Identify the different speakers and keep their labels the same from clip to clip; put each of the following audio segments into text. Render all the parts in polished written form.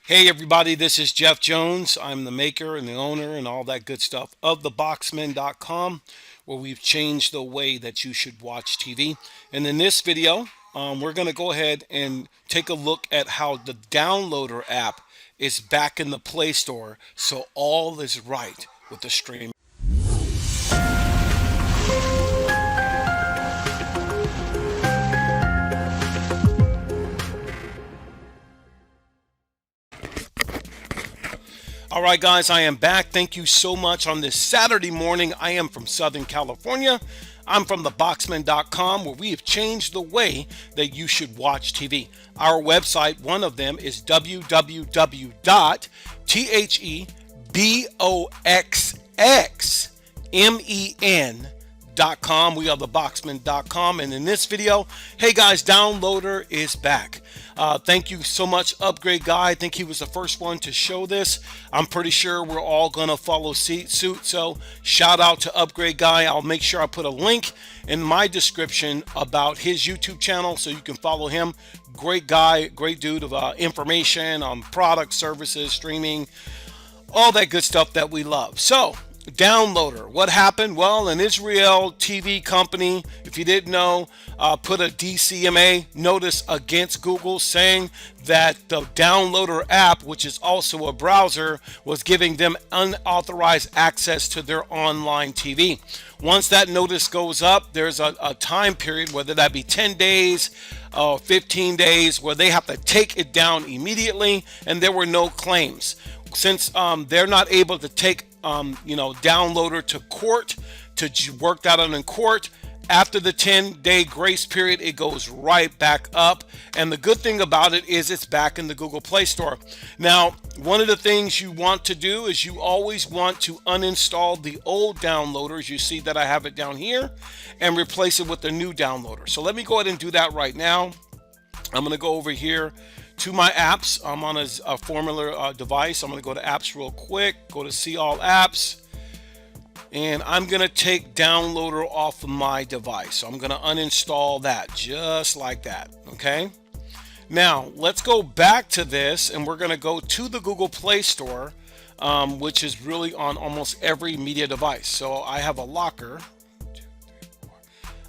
Speaker 1: Hey everybody, this is Jeff Jones. I'm the maker and the owner and all that good stuff of theboxmen.com, where we've changed the way that you should watch TV. And in this video, we're going to go ahead and take a look at how the downloader app is back in the Play Store, so all is right with the stream. All right, guys, I am back. Thank you so much on this Saturday morning. I am from Southern California. I'm from theboxman.com, where we have changed the way that you should watch TV. Our website, one of them, is www.theboxxmen.com. We are theboxman.com. And in this video, hey guys, downloader is back. Thank you so much, Upgrade Guy. I think he was the first one to show this. I'm pretty sure we're all going to follow suit. So shout out to Upgrade Guy. I'll make sure I put a link in my description about his YouTube channel so you can follow him. Great guy, great dude of information on products, services, streaming, all that good stuff that we love. So downloader, what happened? Well, an Israel TV company, if you didn't know, put a DCMA notice against Google, saying that the downloader app, which is also a browser, was giving them unauthorized access to their online TV. Once that notice goes up, there's a time period, whether that be 10 days, 15 days, where they have to take it down immediately, and there were no claims. Since they're not able to take downloader to court to work that out in court, after the 10-day grace period, it goes right back up. And the good thing about it is it's back in the Google Play Store. Now, one of the things you want to do is you always want to uninstall the old downloaders. You see that I have it down here, and replace it with the new downloader. So let me go ahead and do that right now. I'm going to go over here to my apps. I'm on a former device. I'm going to go to apps real quick, go to see all apps, and I'm going to take downloader off of my device. So I'm going to uninstall that just like that. Okay. Now let's go back to this, and we're going to go to the Google Play Store, which is really on almost every media device. So I have a locker.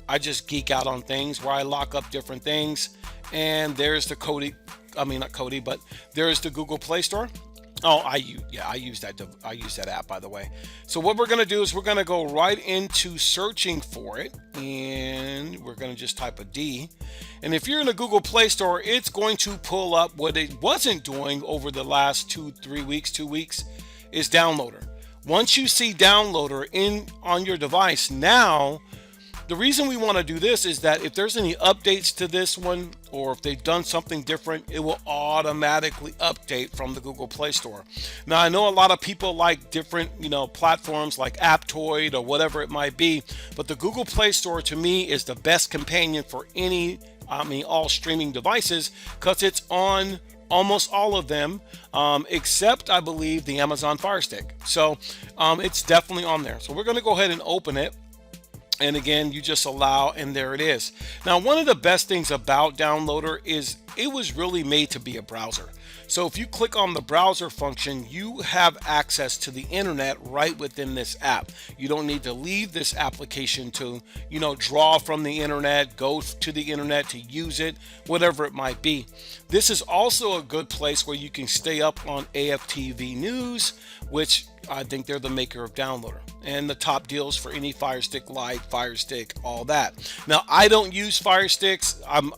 Speaker 1: I just geek out on things where I lock up different things. And there's the not Cody, but there's the Google Play Store. Oh, I use that app, by the way. So what we're going to do is we're going to go right into searching for it, and we're going to just type a D. And if you're in the Google Play Store, it's going to pull up what it wasn't doing over the last 2 weeks is downloader. Once you see downloader on your device, now the reason we want to do this is that if there's any updates to this one, or if they've done something different, it will automatically update from the Google Play Store. Now, I know a lot of people like different, platforms like Aptoid or whatever it might be, but the Google Play Store to me is the best companion for all streaming devices, because it's on almost all of them, except I believe the Amazon Fire Stick. So it's definitely on there. So we're going to go ahead and open it. And again, you just allow, and there it is. Now, one of the best things about Downloader is it was really made to be a browser. So if you click on the browser function, you have access to the internet right within this app. You don't need to leave this application to, draw from the internet, go to the internet to use it, whatever it might be. This is also a good place where you can stay up on AFTV news, which I think they're the maker of Downloader, and the top deals for any Fire Stick Lite, Fire Stick, all that. Now, I don't use Fire Sticks. I'm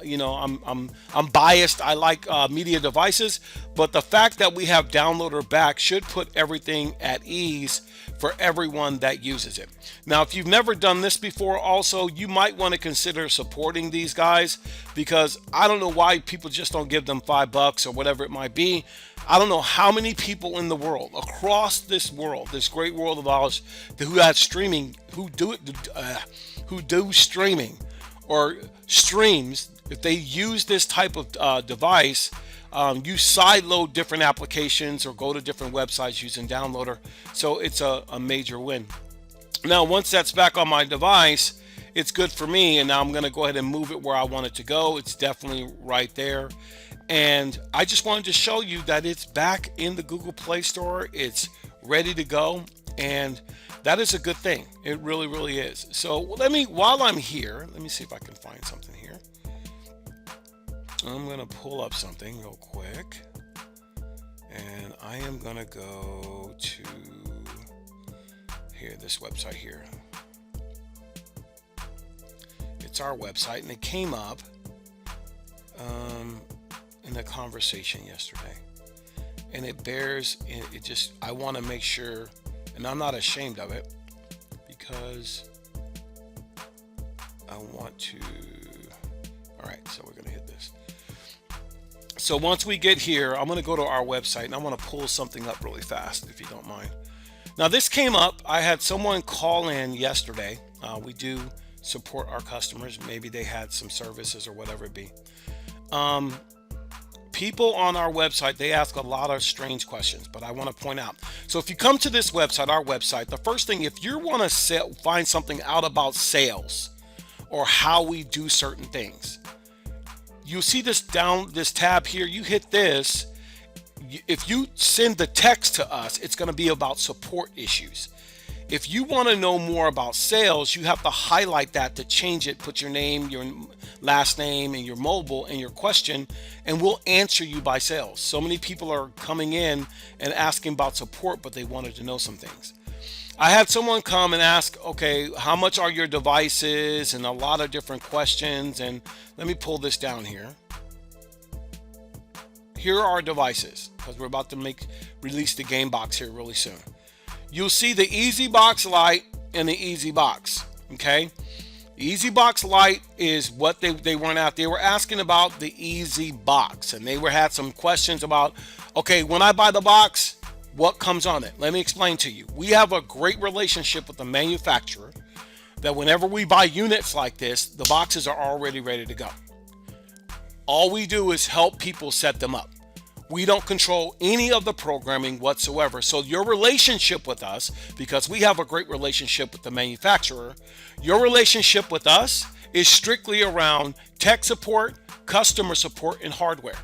Speaker 1: biased. I like media devices, but the fact that we have Downloader back should put everything at ease for everyone that uses it. Now, if you've never done this before, also, you might want to consider supporting these guys, because I don't know why people just don't give them $5 or whatever it might be. I don't know how many people in the world, across this world, this great world of ours, who have streaming, who do streaming or streams. If they use this type of device, you sideload different applications or go to different websites using Downloader. So it's a major win. Now, once that's back on my device, it's good for me. And now I'm going to go ahead and move it where I want it to go. It's definitely right there. And I just wanted to show you that it's back in the Google Play Store. It's ready to go. And that is a good thing. It really, really is. So while I'm here, let me see if I can find something here. I'm going to pull up something real quick. And I am going to go to here, this website here. It's our website, and it came up in the conversation yesterday. And it just, I want to make sure, and I'm not ashamed of it, because I want to, all right, so we're going to hit this. So once we get here, I'm going to go to our website, and I want to pull something up really fast, if you don't mind. Now, this came up. I had someone call in yesterday. We do support our customers. Maybe they had some services or whatever it be. People on our website, they ask a lot of strange questions, but I want to point out. So if you come to this website, our website, the first thing, if you want to find something out about sales or how we do certain things, you'll see this tab here. You hit this. If you send the text to us, it's going to be about support issues. If you want to know more about sales, you have to highlight that to change it. Put your name, your last name, and your mobile and your question, and we'll answer you by sales. So many people are coming in and asking about support, but they wanted to know some things. I had someone come and ask, okay, how much are your devices, and a lot of different questions. And let me pull this down here. Here are our devices, because we're about to release the game box here really soon. You'll see the Easy Box Lite and the Easy Box. Okay, the Easy Box Lite is what they weren't out. They were asking about the Easy Box, and had some questions about, okay, when I buy the box, what comes on it? Let me explain to you. We have a great relationship with the manufacturer that whenever we buy units like this, the boxes are already ready to go. All we do is help people set them up. We don't control any of the programming whatsoever. So your relationship with us, because we have a great relationship with the manufacturer, your relationship with us is strictly around tech support, customer support, and hardware.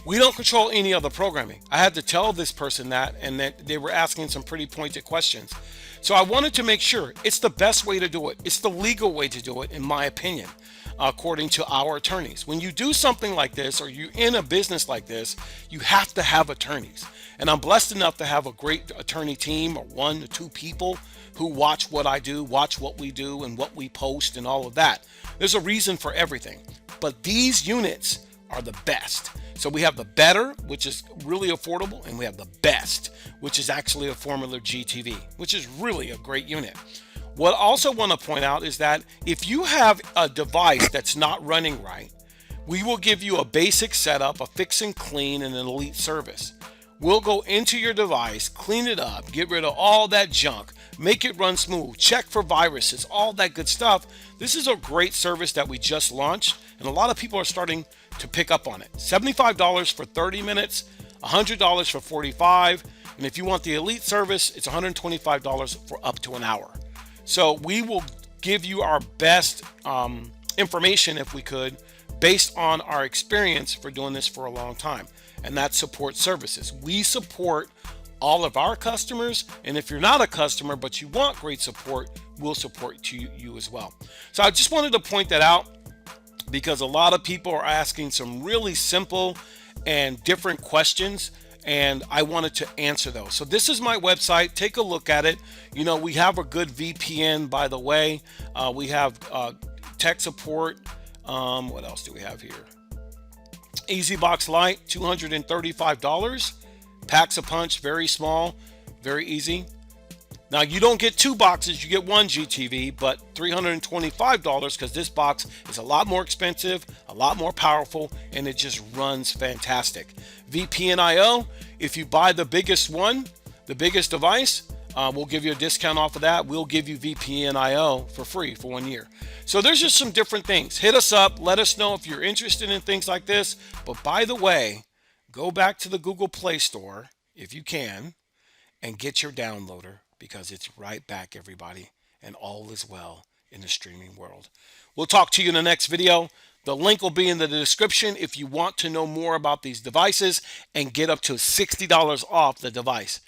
Speaker 1: We don't control any of the programming. I had to tell this person that, and that they were asking some pretty pointed questions. So I wanted to make sure it's the best way to do it. It's the legal way to do it, in my opinion, according to our attorneys. When you do something like this, or you're in a business like this, you have to have attorneys. And I'm blessed enough to have a great attorney team, or 1 to 2 people who watch what I do, watch what we do, and what we post, and all of that. There's a reason for everything. But these units are the best. So we have the better, which is really affordable, and we have the best, which is actually a Formula GTV, which is really a great unit. What I also want to point out is that if you have a device that's not running right, we will give you a basic setup, a fix and clean, and an elite service. We'll go into your device, clean it up, get rid of all that junk, make it run smooth, check for viruses, all that good stuff. This is a great service that we just launched, and a lot of people are starting to pick up on it. $75 for 30 minutes, $100 for 45, and if you want the elite service, it's $125 for up to an hour. So we will give you our best information, if we could, based on our experience for doing this for a long time, and that's support services. We support all of our customers, and if you're not a customer but you want great support, we'll support you as well. So I just wanted to point that out, because a lot of people are asking some really simple and different questions, and I wanted to answer those. So this is my website. Take a look at it. You know, we have a good VPN, by the way. We have tech support. What else do we have here? Easy Box Lite, $235. Packs a punch, very small, very easy. Now, you don't get 2 boxes, you get 1 GTV, but $325, because this box is a lot more expensive, a lot more powerful, and it just runs fantastic. VPN-IO, if you buy the biggest one, the biggest device, we'll give you a discount off of that. We'll give you VPN-IO for free for 1 year. So there's just some different things. Hit us up. Let us know if you're interested in things like this. But by the way, go back to the Google Play Store, if you can, and get your downloader, because it's right back, everybody, and all is well in the streaming world. We'll talk to you in the next video. The link will be in the description if you want to know more about these devices and get up to $60 off the device.